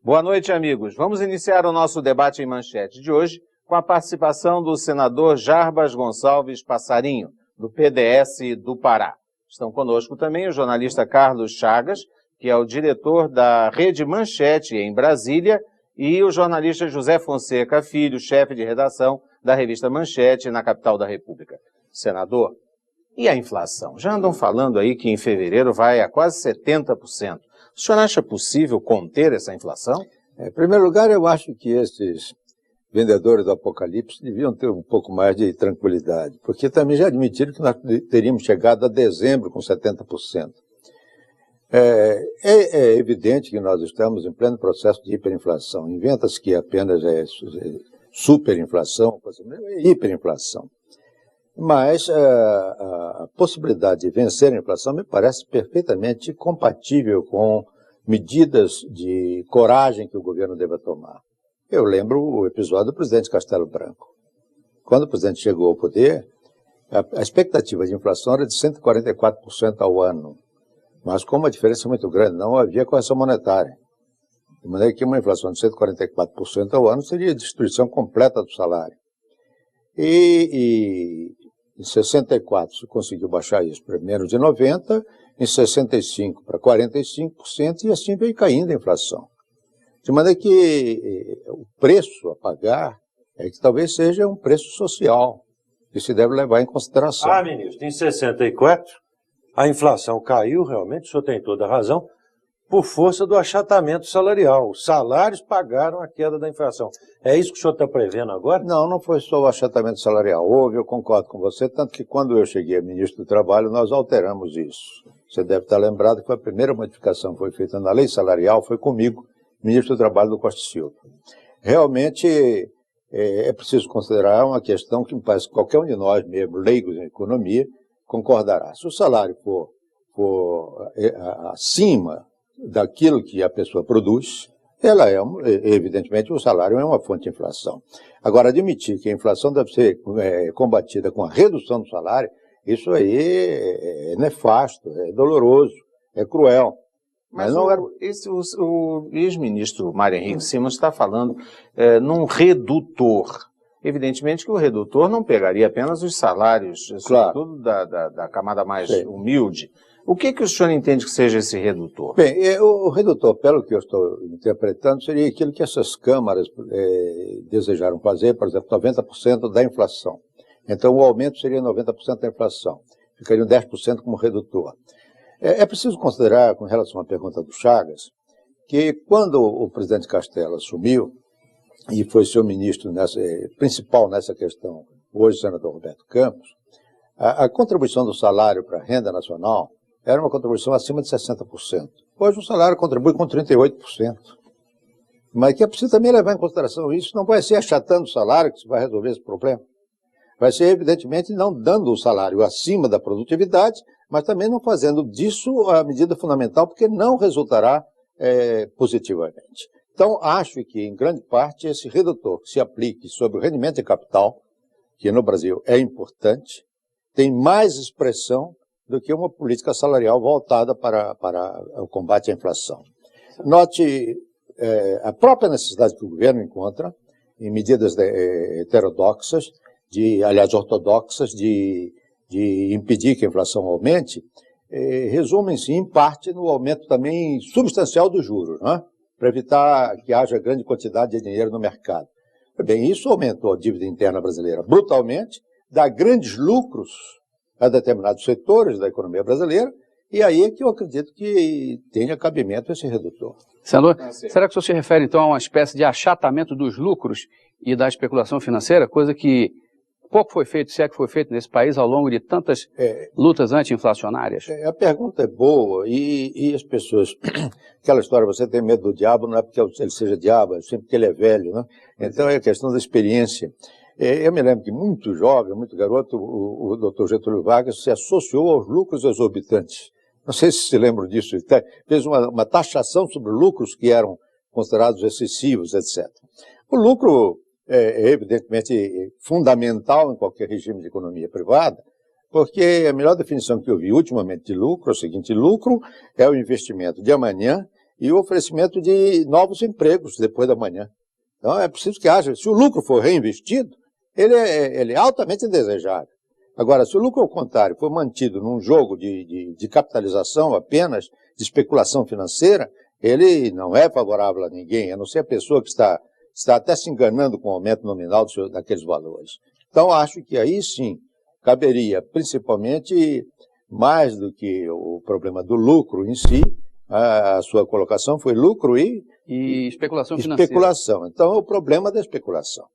Boa noite, amigos. Vamos iniciar o nosso debate em manchete de hoje com a participação do senador Jarbas Gonçalves Passarinho, do PDS do Pará. Estão conosco também o jornalista Carlos Chagas, que é o diretor da Rede Manchete em Brasília, e o jornalista José Fonseca Filho, chefe de redação da revista Manchete na capital da República. Senador, e a inflação? Já andam falando aí que em fevereiro vai a quase 70%. O senhor acha possível conter essa inflação? Em primeiro lugar, eu acho que esses vendedores do apocalipse deviam ter um pouco mais de tranquilidade, porque também já admitiram que nós teríamos chegado a dezembro com 70%. É evidente que nós estamos em pleno processo de hiperinflação. Inventa-se que apenas é superinflação, é hiperinflação. Mas a possibilidade de vencer a inflação me parece perfeitamente compatível com medidas de coragem que o governo deva tomar. Eu lembro o episódio do presidente Castelo Branco. Quando o presidente chegou ao poder, a expectativa de inflação era de 144% ao ano. Mas com uma diferença muito grande, não havia correção monetária. De maneira que uma inflação de 144% ao ano seria a destruição completa do salário. E em 64 se conseguiu baixar isso para menos de 90%, em 65 para 45% e assim veio caindo a inflação. De maneira que o preço a pagar é que talvez seja um preço social, que se deve levar em consideração. Ministro, em 64 a inflação caiu realmente, o senhor tem toda a razão, por força do achatamento salarial. Os salários pagaram a queda da inflação. É isso que o senhor está prevendo agora? Não, não foi só o achatamento salarial. Houve, eu concordo com você, tanto que quando eu cheguei a ministro do Trabalho, nós alteramos isso. Você deve estar lembrado que a primeira modificação que foi feita na lei salarial foi comigo, ministro do Trabalho do Costa Silva. Realmente é preciso considerar uma questão que me parece que qualquer um de nós, mesmo leigos em economia, concordará. Se o salário for acima daquilo que a pessoa produz, ela evidentemente, o salário é uma fonte de inflação. Agora, admitir que a inflação deve ser combatida com a redução do salário, isso aí é nefasto, é doloroso, é cruel. Mas não era... o ex-ministro Mário Henrique Simons está falando num redutor. Evidentemente que o redutor não pegaria apenas os salários, claro, sobretudo da camada mais humilde. O que o senhor entende que seja esse redutor? Bem, o redutor, pelo que eu estou interpretando, seria aquilo que essas câmaras desejaram fazer, por exemplo, 90% da inflação. Então, o aumento seria 90% da inflação. Ficaria 10% como redutor. É preciso considerar, com relação à pergunta do Chagas, que quando o presidente Castelo assumiu, e foi seu ministro principal nessa questão, hoje o senador Roberto Campos, a contribuição do salário para a renda nacional era uma contribuição acima de 60%. Hoje o salário contribui com 38%. Mas que é preciso também levar em consideração isso, não vai ser achatando o salário que se vai resolver esse problema. Vai ser, evidentemente, não dando o salário acima da produtividade, mas também não fazendo disso a medida fundamental, porque não resultará positivamente. Então, acho que, em grande parte, esse redutor que se aplique sobre o rendimento de capital, que no Brasil é importante, tem mais expressão do que uma política salarial voltada para o combate à inflação. Note a própria necessidade que o governo encontra, em medidas heterodoxas, ortodoxas, de impedir que a inflação aumente, resumem-se, em parte, no aumento também substancial dos juros, não é? Para evitar que haja grande quantidade de dinheiro no mercado. Bem, isso aumentou a dívida interna brasileira brutalmente, dá grandes lucros a determinados setores da economia brasileira, e aí é que eu acredito que tenha cabimento esse redutor. Senador, será que o senhor se refere então a uma espécie de achatamento dos lucros e da especulação financeira, coisa que pouco foi feito, se é que foi feito nesse país ao longo de tantas lutas anti-inflacionárias? A pergunta é boa e as pessoas... Aquela história, você tem medo do diabo, não é porque ele seja diabo, é sempre porque ele é velho, né? Então é a questão da experiência. Eu me lembro que muito jovem, muito garoto, o doutor Getúlio Vargas se associou aos lucros exorbitantes. Não sei se se lembram disso. Ele fez uma taxação sobre lucros que eram considerados excessivos, etc. O lucro é evidentemente fundamental em qualquer regime de economia privada, porque a melhor definição que eu vi ultimamente de lucro é o seguinte: lucro é o investimento de amanhã e o oferecimento de novos empregos depois da manhã. Então é preciso que haja, se o lucro for reinvestido, ele é altamente desejável. Agora, se o lucro, ao contrário, for mantido num jogo de capitalização apenas, de especulação financeira, ele não é favorável a ninguém, a não ser a pessoa que está até se enganando com o aumento nominal daqueles valores. Então, acho que aí sim caberia, principalmente, mais do que o problema do lucro em si, a sua colocação foi lucro e especulação financeira. Especulação. Então, é o problema da especulação.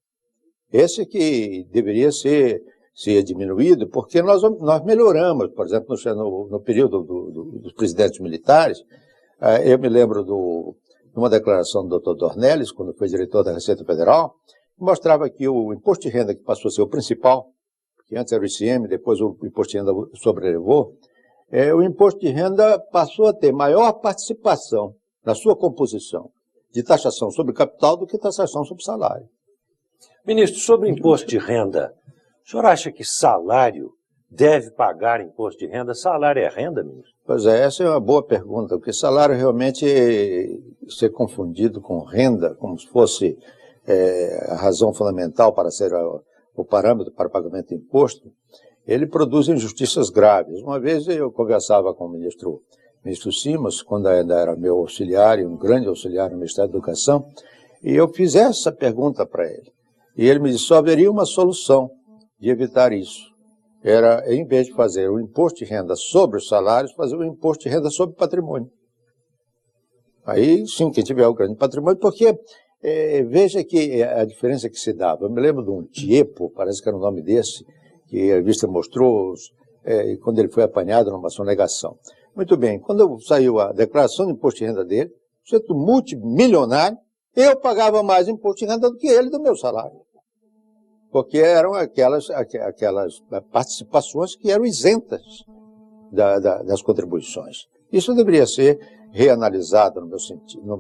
Esse que deveria ser diminuído, porque nós melhoramos, por exemplo, no período dos presidentes militares. Eu me lembro de uma declaração do Dr. Dornelles, quando foi diretor da Receita Federal, que mostrava que o imposto de renda, que passou a ser o principal, que antes era o ICM, depois o imposto de renda sobrelevou, o imposto de renda passou a ter maior participação na sua composição de taxação sobre capital do que taxação sobre salário. Ministro, sobre imposto de renda, o senhor acha que salário deve pagar imposto de renda? Salário é renda, ministro? Pois é, essa é uma boa pergunta, porque salário realmente ser confundido com renda, como se fosse a razão fundamental para ser o parâmetro para pagamento de imposto, ele produz injustiças graves. Uma vez eu conversava com o ministro Simas, quando ainda era meu auxiliar, e um grande auxiliar no Ministério da Educação, e eu fiz essa pergunta para ele. E ele me disse, só haveria uma solução de evitar isso. Era, em vez de fazer o imposto de renda sobre os salários, fazer o imposto de renda sobre o patrimônio. Aí, sim, quem tiver o grande patrimônio, porque veja que a diferença que se dava. Eu me lembro de um Tiepo, parece que era o nome desse, que a revista mostrou, quando ele foi apanhado numa sonegação. Muito bem, quando saiu a declaração de imposto de renda dele, sujeito multimilionário, eu pagava mais imposto de renda do que ele do meu salário. Porque eram aquelas participações que eram isentas das contribuições. Isso deveria ser reanalisado no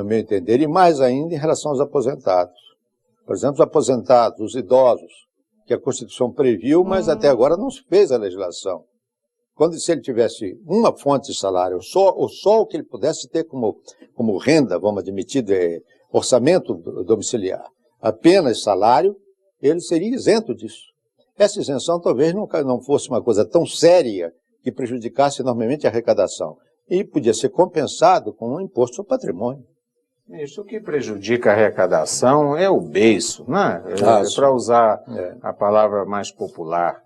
meu entender, e mais ainda em relação aos aposentados. Por exemplo, os aposentados, os idosos, que a Constituição previu, mas até agora não se fez a legislação. Se ele tivesse uma fonte de salário, só o que ele pudesse ter como renda, vamos admitir, orçamento domiciliar, apenas salário, ele seria isento disso. Essa isenção talvez não fosse uma coisa tão séria que prejudicasse enormemente a arrecadação. E podia ser compensado com um imposto sobre patrimônio. Isso que prejudica a arrecadação é o beiço, né? Para usar a palavra mais popular.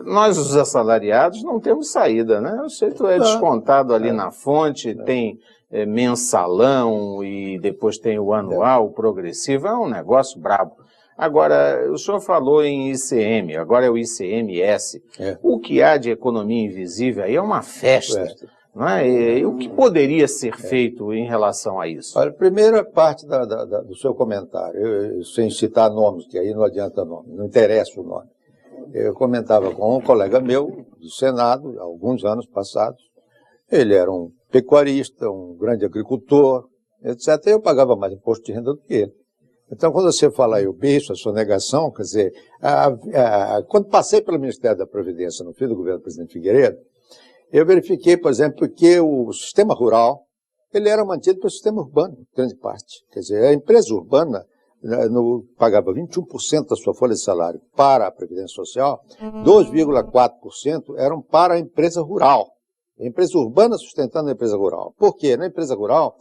Nós, os assalariados, não temos saída, né? O sujeito é descontado ali na fonte, tem mensalão e depois tem o anual, o progressivo, é um negócio brabo. Agora, o senhor falou em ICM, agora é o ICMS. O que há de economia invisível aí é uma festa, não é? E o que poderia ser feito em relação a isso? Olha, primeira parte do seu comentário, sem citar nomes, que aí não adianta nome, não interessa o nome. Eu comentava com um colega meu do Senado, há alguns anos passados. Ele era um pecuarista, um grande agricultor, etc. E eu pagava mais imposto de renda do que ele. Então, quando você fala aí o beiço, a sonegação, quer dizer, quando passei pelo Ministério da Previdência, no fim do governo do presidente Figueiredo, eu verifiquei, por exemplo, que o sistema rural, ele era mantido pelo sistema urbano, em grande parte. Quer dizer, a empresa urbana pagava 21% da sua folha de salário para a Previdência Social, 2,4% eram para a empresa rural. A empresa urbana sustentando a empresa rural. Por quê? Na empresa rural,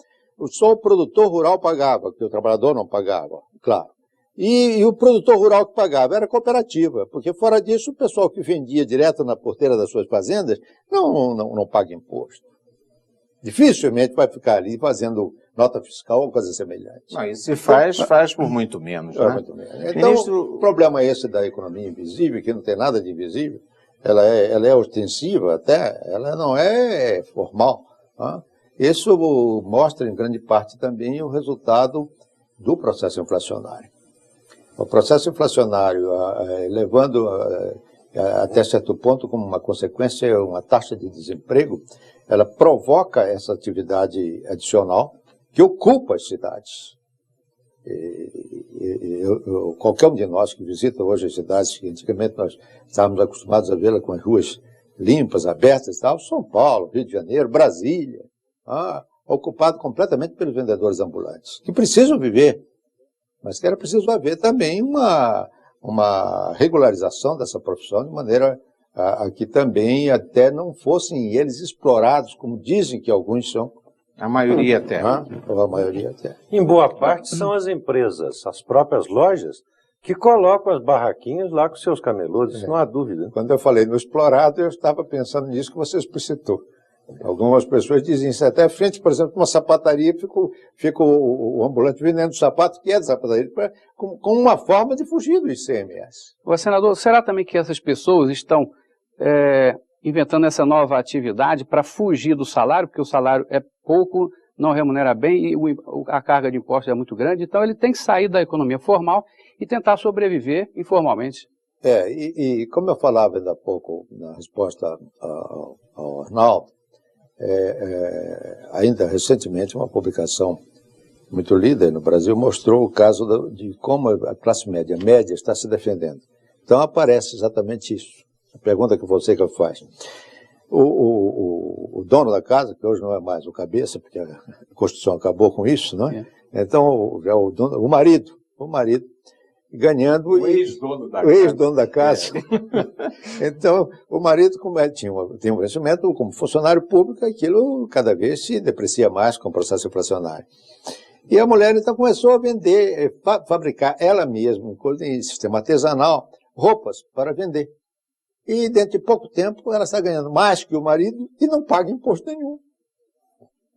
só o produtor rural pagava, porque o trabalhador não pagava, claro. E o produtor rural que pagava era a cooperativa, porque fora disso o pessoal que vendia direto na porteira das suas fazendas não paga imposto. Dificilmente vai ficar ali fazendo nota fiscal ou coisa semelhante. Mas se faz por muito menos, né? Muito menos. Então, o problema é esse da economia invisível, que não tem nada de invisível. Ela é ostensiva até, ela não é formal. Tá? Isso mostra, em grande parte, também o resultado do processo inflacionário. O processo inflacionário, levando até certo ponto, como uma consequência, uma taxa de desemprego, ela provoca essa atividade adicional que ocupa as cidades. Qualquer um de nós que visita hoje as cidades, que antigamente nós estávamos acostumados a vê-la com as ruas limpas, abertas e tal, São Paulo, Rio de Janeiro, Brasília, ocupado completamente pelos vendedores ambulantes, que precisam viver, mas que era preciso haver também uma regularização dessa profissão, de maneira a que também até não fossem eles explorados, como dizem que alguns são. A maioria até. Ou a maioria até. Em boa parte são as empresas, as próprias lojas, que colocam as barraquinhas lá com seus camelôs, isso não há dúvida. Quando eu falei no explorado, eu estava pensando nisso que você explicitou. Algumas pessoas dizem isso até frente, por exemplo, uma sapataria, fica o ambulante vendendo sapato que é de sapataria, com uma forma de fugir do ICMS. Senador, será também que essas pessoas estão inventando essa nova atividade para fugir do salário, porque o salário é pouco, não remunera bem e a carga de impostos é muito grande, então ele tem que sair da economia formal e tentar sobreviver informalmente? E como eu falava ainda há pouco na resposta ao Arnaldo, ainda recentemente uma publicação muito lida no Brasil mostrou o caso de como a classe média está se defendendo. Então aparece exatamente isso, a pergunta que você faz. O dono da casa, que hoje não é mais o cabeça, porque a Constituição acabou com isso, não é? Então o marido ganhando o ex-dono da casa. Então, o marido, como tinha um vencimento como funcionário público, aquilo cada vez se deprecia mais com o processo inflacionário. E a mulher, então, começou a vender, fabricar ela mesma, em sistema artesanal, roupas para vender. E dentro de pouco tempo, ela está ganhando mais que o marido e não paga imposto nenhum.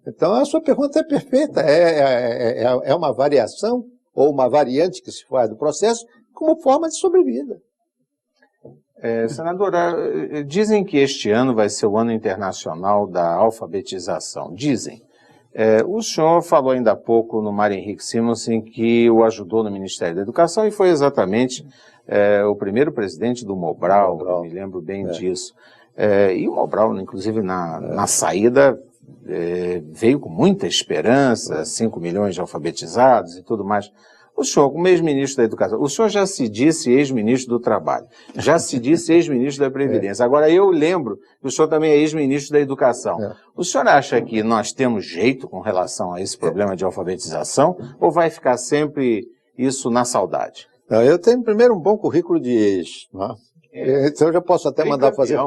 Então, a sua pergunta é perfeita. É uma variação ou uma variante que se faz do processo como forma de sobrevida. Senadora, dizem que este ano vai ser o ano internacional da alfabetização. Dizem. O senhor falou ainda há pouco no Mário Henrique Simonsen que o ajudou no Ministério da Educação e foi exatamente o primeiro presidente do Mobral, eu me lembro bem disso. E o Mobral, inclusive, na saída, veio com muita esperança, 5 milhões de alfabetizados e tudo mais. O senhor, como ex-ministro da Educação, o senhor já se disse ex-ministro do Trabalho, já se disse ex-ministro da Previdência. Agora, eu lembro que o senhor também é ex-ministro da Educação. O senhor acha que nós temos jeito com relação a esse problema de alfabetização ou vai ficar sempre isso na saudade? Não, eu tenho primeiro um bom currículo de ex, não é? Então eu já posso até mandar fazer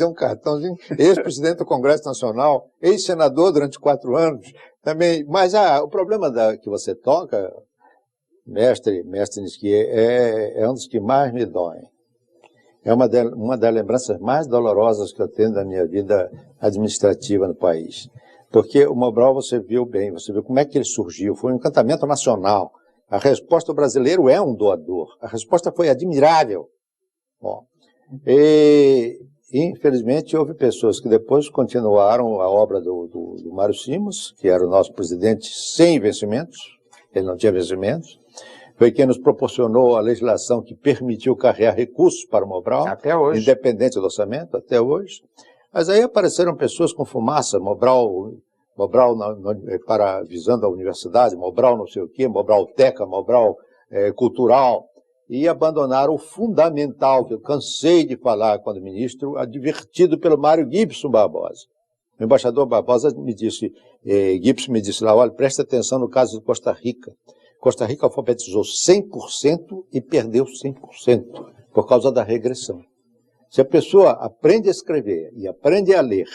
um cartãozinho, ex-presidente do Congresso Nacional, ex-senador durante 4 anos, também. Mas o problema que você toca, mestre Nisquier, é um dos que mais me dói. É uma das lembranças mais dolorosas que eu tenho da minha vida administrativa no país. Porque o Mobral, você viu como é que ele surgiu, foi um encantamento nacional. A resposta do brasileiro é um doador. A resposta foi admirável. Bom, e infelizmente houve pessoas que depois continuaram a obra do Mário Simons, que era o nosso presidente sem vencimentos, ele não tinha vencimentos, foi quem nos proporcionou a legislação que permitiu carregar recursos para o Mobral, até hoje, independente do orçamento, até hoje. Mas aí apareceram pessoas com fumaça, Mobral visando a universidade, Mobral não sei o quê, Mobral Teca, Mobral Cultural, e abandonaram o fundamental, que eu cansei de falar quando ministro, advertido pelo Mário Gibson Barbosa. O embaixador Barbosa Gibson me disse lá, olha, presta atenção no caso de Costa Rica. Costa Rica alfabetizou 100% e perdeu 100% por causa da regressão. Se a pessoa aprende a escrever e aprende a ler,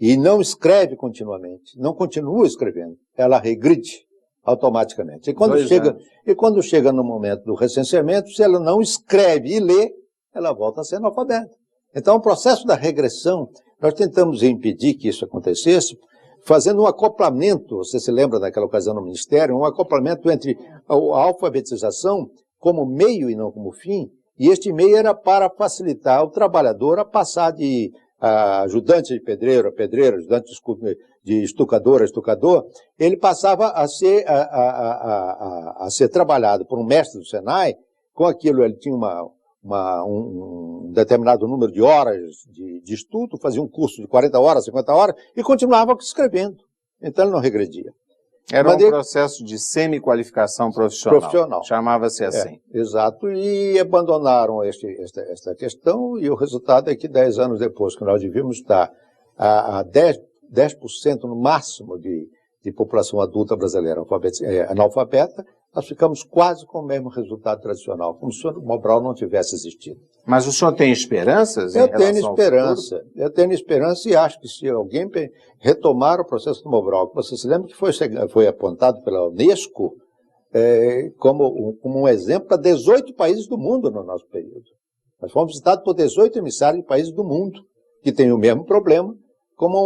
e não escreve continuamente, não continua escrevendo, ela regride automaticamente. E quando chega no momento do recenseamento, se ela não escreve e lê, ela volta a ser analfabeta. Então, o processo da regressão, nós tentamos impedir que isso acontecesse, fazendo um acoplamento, você se lembra daquela ocasião no Ministério, um acoplamento entre a alfabetização como meio e não como fim, e este meio era para facilitar o trabalhador a passar de ajudante de pedreiro a pedreiro, ajudante de estucador a estucador, ele passava a ser trabalhado por um mestre do Senai, com aquilo ele tinha um determinado número de horas de estudo, fazia um curso de 40 horas, 50 horas, e continuava escrevendo. Então ele não regredia. Era um processo de semi-qualificação profissional. Chamava-se assim. Exato, e abandonaram esta questão, e o resultado é que 10 anos depois, que nós devíamos estar há 10% no máximo de população adulta brasileira analfabeta, nós ficamos quase com o mesmo resultado tradicional, como se o Mobral não tivesse existido. Mas o senhor tem esperanças em relação ao futuro? Eu tenho esperança e acho que se alguém retomar o processo do Mobral, que você se lembra que foi apontado pela Unesco como um exemplo para 18 países do mundo no nosso período. Nós fomos visitados por 18 emissários de países do mundo que têm o mesmo problema, como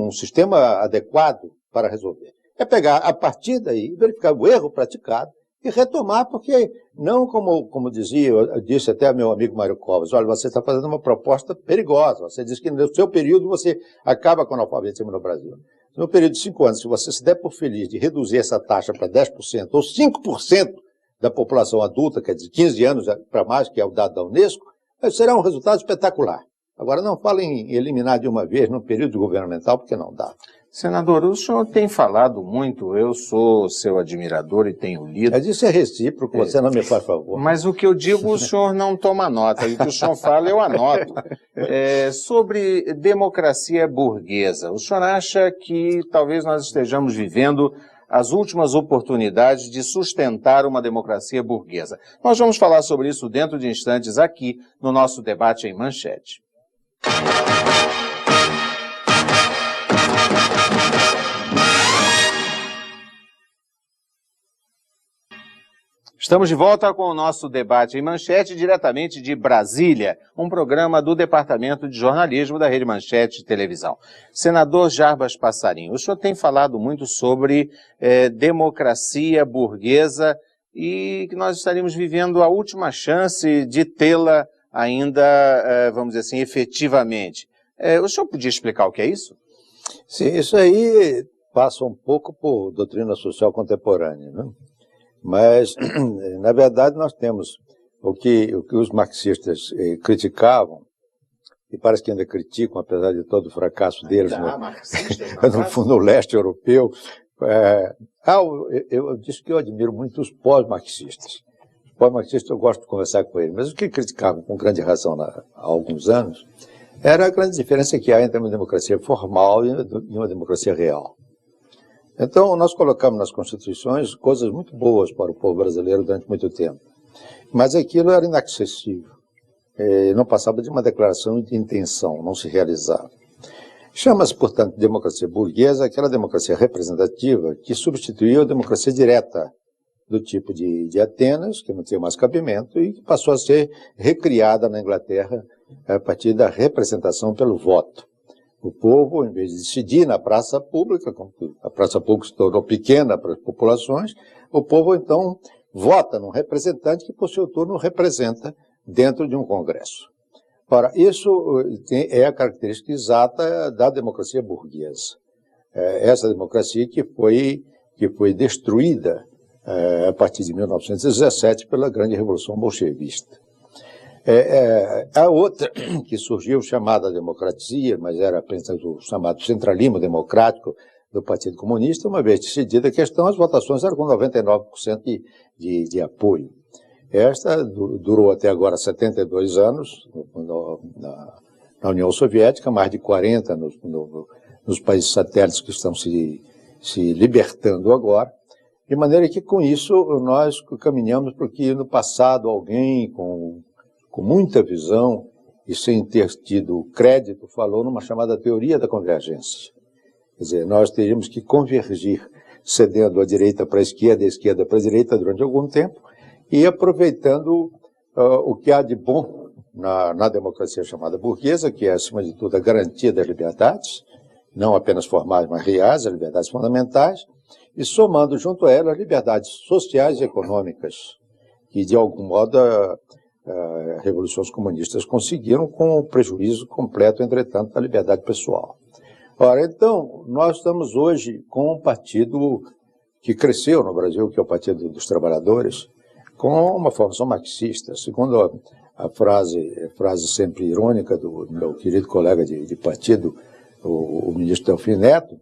um sistema adequado para resolver. É pegar a partir daí, verificar o erro praticado e retomar, porque não como disse até meu amigo Mário Covas, olha, você está fazendo uma proposta perigosa, você diz que no seu período você acaba com o analfabetismo no Brasil. No período de 5 anos, se você se der por feliz de reduzir essa taxa para 10% ou 5% da população adulta, quer dizer, 15 anos para mais, que é o dado da Unesco, será um resultado espetacular. Agora, não falem em eliminar de uma vez no período governamental, porque não dá. Senador, o senhor tem falado muito, eu sou seu admirador e tenho lido. Mas isso é recíproco, você não me faz favor. Mas o que eu digo, o senhor não toma nota, e o que o senhor fala, eu anoto. Sobre democracia burguesa, o senhor acha que talvez nós estejamos vivendo as últimas oportunidades de sustentar uma democracia burguesa? Nós vamos falar sobre isso dentro de instantes aqui no nosso debate em manchete. Estamos de volta com o nosso debate em manchete, diretamente de Brasília, um programa do Departamento de Jornalismo da Rede Manchete Televisão. Senador Jarbas Passarinho, o senhor tem falado muito sobre democracia burguesa e que nós estaríamos vivendo a última chance de tê-la ainda, vamos dizer assim, efetivamente. O senhor podia explicar o que é isso? Sim, isso aí passa um pouco por doutrina social contemporânea, né? Mas, na verdade, nós temos o que os marxistas criticavam, e parece que ainda criticam, apesar de todo o fracasso deles no leste europeu. Eu disse que eu admiro muito os pós-marxistas. Os pós-marxistas eu gosto de conversar com eles, mas o que criticavam com grande razão há alguns anos era a grande diferença que há entre uma democracia formal e uma democracia real. Então, nós colocamos nas constituições coisas muito boas para o povo brasileiro durante muito tempo. Mas aquilo era inacessível. Não passava de uma declaração de intenção, não se realizava. Chama-se, portanto, de democracia burguesa aquela democracia representativa que substituiu a democracia direta do tipo de Atenas, que não tinha mais cabimento, e que passou a ser recriada na Inglaterra a partir da representação pelo voto. O povo, em vez de decidir na praça pública, a praça pública se tornou pequena para as populações, o povo, então, vota num representante que, por seu turno, representa dentro de um congresso. Ora, isso é a característica exata da democracia burguesa. Essa democracia que foi destruída a partir de 1917 pela grande Revolução Bolchevista. A outra que surgiu, chamada democracia, mas era apenas o chamado centralismo democrático do Partido Comunista, uma vez decidida a questão, as votações eram com 99% de apoio. Esta durou até agora 72 anos na União Soviética, mais de 40 nos países satélites que estão se libertando agora, de maneira que com isso nós caminhamos para que no passado alguém com muita visão e sem ter tido crédito, falou numa chamada teoria da convergência. Quer dizer, nós teríamos que convergir, cedendo a direita para a esquerda para a direita durante algum tempo, e aproveitando o que há de bom na democracia chamada burguesa, que é, acima de tudo, a garantia das liberdades, não apenas formais, mas reais, as liberdades fundamentais, e somando junto a ela as liberdades sociais e econômicas, que, de algum modo, revoluções comunistas conseguiram com o prejuízo completo, entretanto, da liberdade pessoal. Ora, então, nós estamos hoje com um partido que cresceu no Brasil, que é o Partido dos Trabalhadores, com uma formação marxista. Segundo a frase sempre irônica do meu querido colega de partido, o ministro Delfim Neto,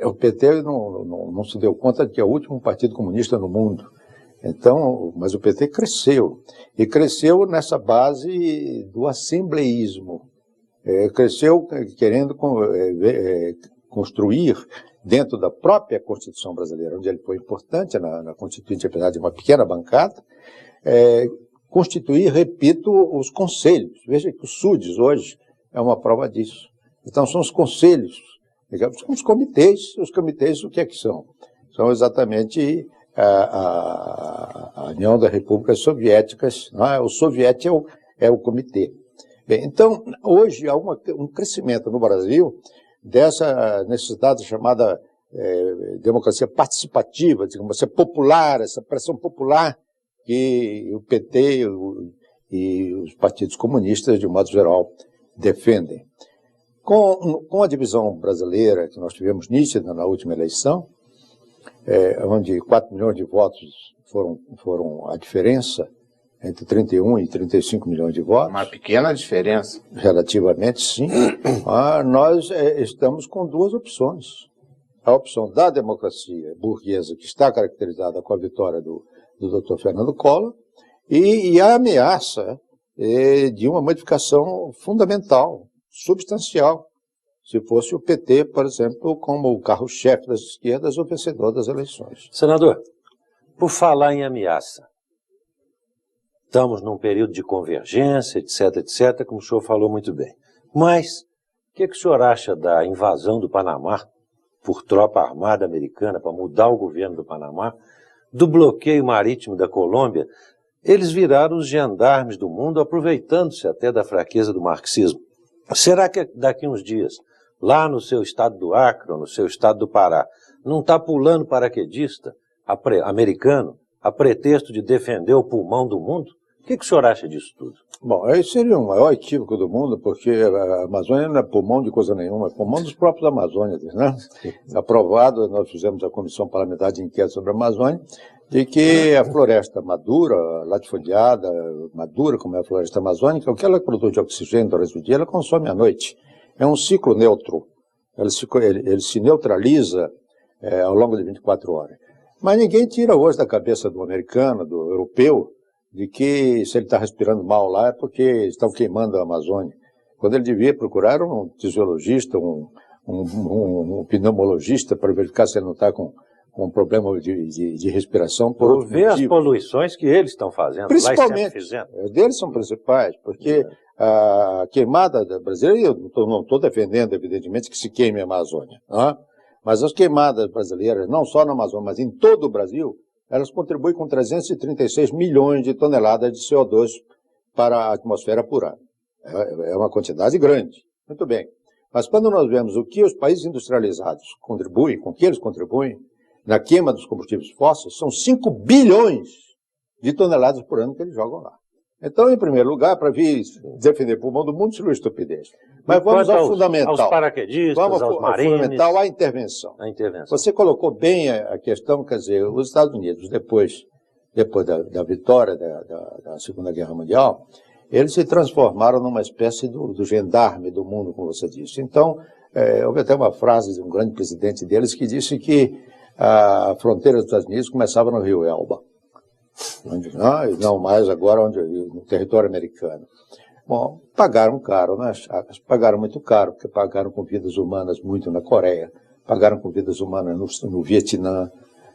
o PT não se deu conta de que é o último partido comunista no mundo. Então, mas o PT cresceu, e cresceu nessa base do assembleísmo, cresceu querendo construir dentro da própria Constituição brasileira, onde ele foi importante na Constituinte, apesar de uma pequena bancada, constituir, repito, os conselhos. Veja que o SUDES hoje é uma prova disso. Então são os conselhos, digamos, os comitês. Os comitês o que é que são? São exatamente a União das Repúblicas Soviéticas, não é? O soviético é o comitê. Bem, então, hoje há um crescimento no Brasil dessa necessidade chamada democracia participativa, digamos, ser popular, essa pressão popular que o PT e os partidos comunistas, de modo geral, defendem. Com a divisão brasileira que nós tivemos nítida na última eleição, onde 4 milhões de votos foram a diferença entre 31 e 35 milhões de votos. Uma pequena diferença. Relativamente, sim. Nós estamos com duas opções. A opção da democracia burguesa, que está caracterizada com a vitória do Dr. Fernando Collor, e a ameaça de uma modificação fundamental, substancial, se fosse o PT, por exemplo, como o carro-chefe das esquerdas, o vencedor das eleições. Senador, por falar em ameaça, estamos num período de convergência, etc., como o senhor falou muito bem. Mas, o que o senhor acha da invasão do Panamá por tropa armada americana para mudar o governo do Panamá, do bloqueio marítimo da Colômbia? Eles viraram os gendarmes do mundo, aproveitando-se até da fraqueza do marxismo. Será que daqui uns dias, lá no seu estado do Acre, ou no seu estado do Pará, não está pulando paraquedista americano a pretexto de defender o pulmão do mundo? O que o senhor acha disso tudo? Bom, esse seria o maior equívoco do mundo, porque a Amazônia não é pulmão de coisa nenhuma, é pulmão dos próprios amazônicos, né? Aprovado, nós fizemos a Comissão Parlamentar de Inquérito sobre a Amazônia, de que a floresta madura, latifoliada, madura, como é a floresta amazônica, o que ela produz de oxigênio durante o dia, ela consome à noite. É um ciclo neutro. Ele se neutraliza ao longo de 24 horas. Mas ninguém tira hoje da cabeça do americano, do europeu, de que se ele está respirando mal lá é porque estão queimando a Amazônia. Quando ele devia procurar um fisiologista, um pneumologista para verificar se ele não está com um problema de respiração. Por ver as poluições que eles estão fazendo. Principalmente, deles são principais, porque a queimada brasileira, eu não estou defendendo, evidentemente, que se queime a Amazônia, não? Mas as queimadas brasileiras, não só na Amazônia, mas em todo o Brasil, elas contribuem com 336 milhões de toneladas de CO2 para a atmosfera por ano. É uma quantidade grande. Muito bem. Mas quando nós vemos o que os países industrializados contribuem, com que eles contribuem, na queima dos combustíveis fósseis, são 5 bilhões de toneladas por ano que eles jogam lá. Então, em primeiro lugar, para vir defender o pulmão do mundo, seria uma estupidez. Mas vamos ao fundamental. Aos paraquedistas, vamos aos marines. Fundamental, à intervenção. A intervenção. Você colocou bem a questão, quer dizer, os Estados Unidos, depois da vitória da Segunda Guerra Mundial, eles se transformaram numa espécie do gendarme do mundo, como você disse. Então, houve até uma frase de um grande presidente deles que disse que a fronteira dos Estados Unidos começava no Rio Elba. Não mais agora no território americano. Bom, pagaram caro, né? Pagaram muito caro, porque pagaram com vidas humanas muito na Coreia, pagaram com vidas humanas no Vietnã.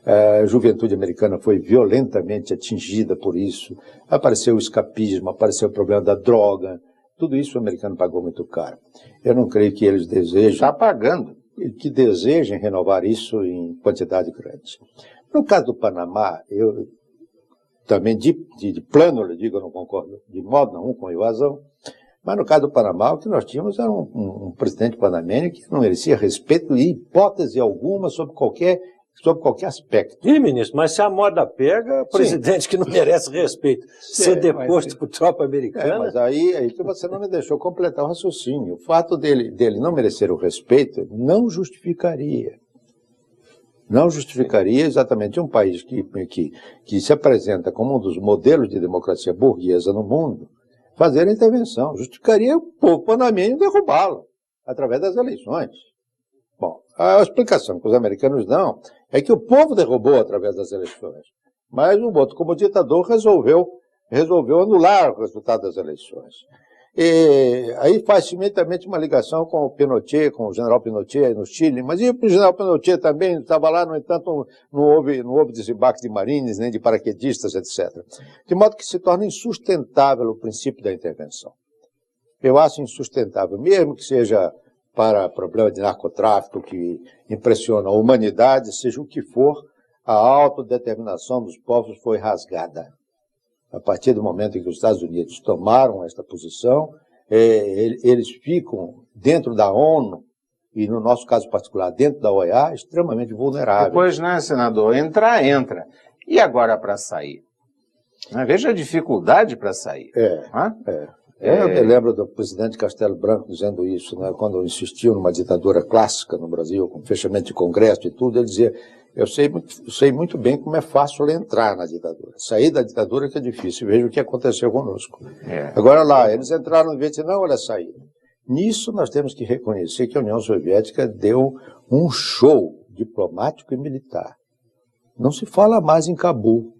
A juventude americana foi violentamente atingida por isso. Apareceu o escapismo, apareceu o problema da droga. Tudo isso o americano pagou muito caro. Eu não creio que eles desejem... Está pagando. Que desejem renovar isso em quantidade grande. No caso do Panamá, eu também de plano, eu digo, eu não concordo de modo nenhum com a invasão, mas no caso do Panamá, o que nós tínhamos era um presidente panamenho que não merecia respeito em hipótese alguma sobre qualquer aspecto. Ih, ministro, mas se a moda pega, presidente que não merece respeito, ser deposto por tropa americana... mas aí que você não me deixou completar o raciocínio. O fato dele não merecer o respeito não justificaria. Não justificaria exatamente um país que se apresenta como um dos modelos de democracia burguesa no mundo fazer a intervenção. Justificaria o povo panamenho derrubá-lo através das eleições. Bom, a explicação que os americanos dão é que o povo derrubou através das eleições, mas o outro, como ditador, resolveu anular o resultado das eleições. Aí faz imediatamente uma ligação com o Pinochet, com o general Pinochet no Chile, mas e o general Pinochet também estava lá, no entanto, não houve desembarque de marines, nem de paraquedistas, etc. De modo que se torna insustentável o princípio da intervenção. Eu acho insustentável, mesmo que seja para problema de narcotráfico que impressiona a humanidade, seja o que for, a autodeterminação dos povos foi rasgada. A partir do momento em que os Estados Unidos tomaram esta posição, eles ficam dentro da ONU, e no nosso caso particular, dentro da OEA, extremamente vulneráveis. Depois, né, senador, entra. E agora para sair? Veja a dificuldade para sair. Eu me lembro do presidente Castelo Branco dizendo isso, né, quando insistiu numa ditadura clássica no Brasil, com fechamento de congresso e tudo, ele dizia: eu sei muito bem como é fácil entrar na ditadura. Sair da ditadura que é difícil. Veja o que aconteceu conosco. Agora lá, eles entraram no Vietnã, olha, saíram. Nisso nós temos que reconhecer que a União Soviética deu um show diplomático e militar. Não se fala mais em Cabul.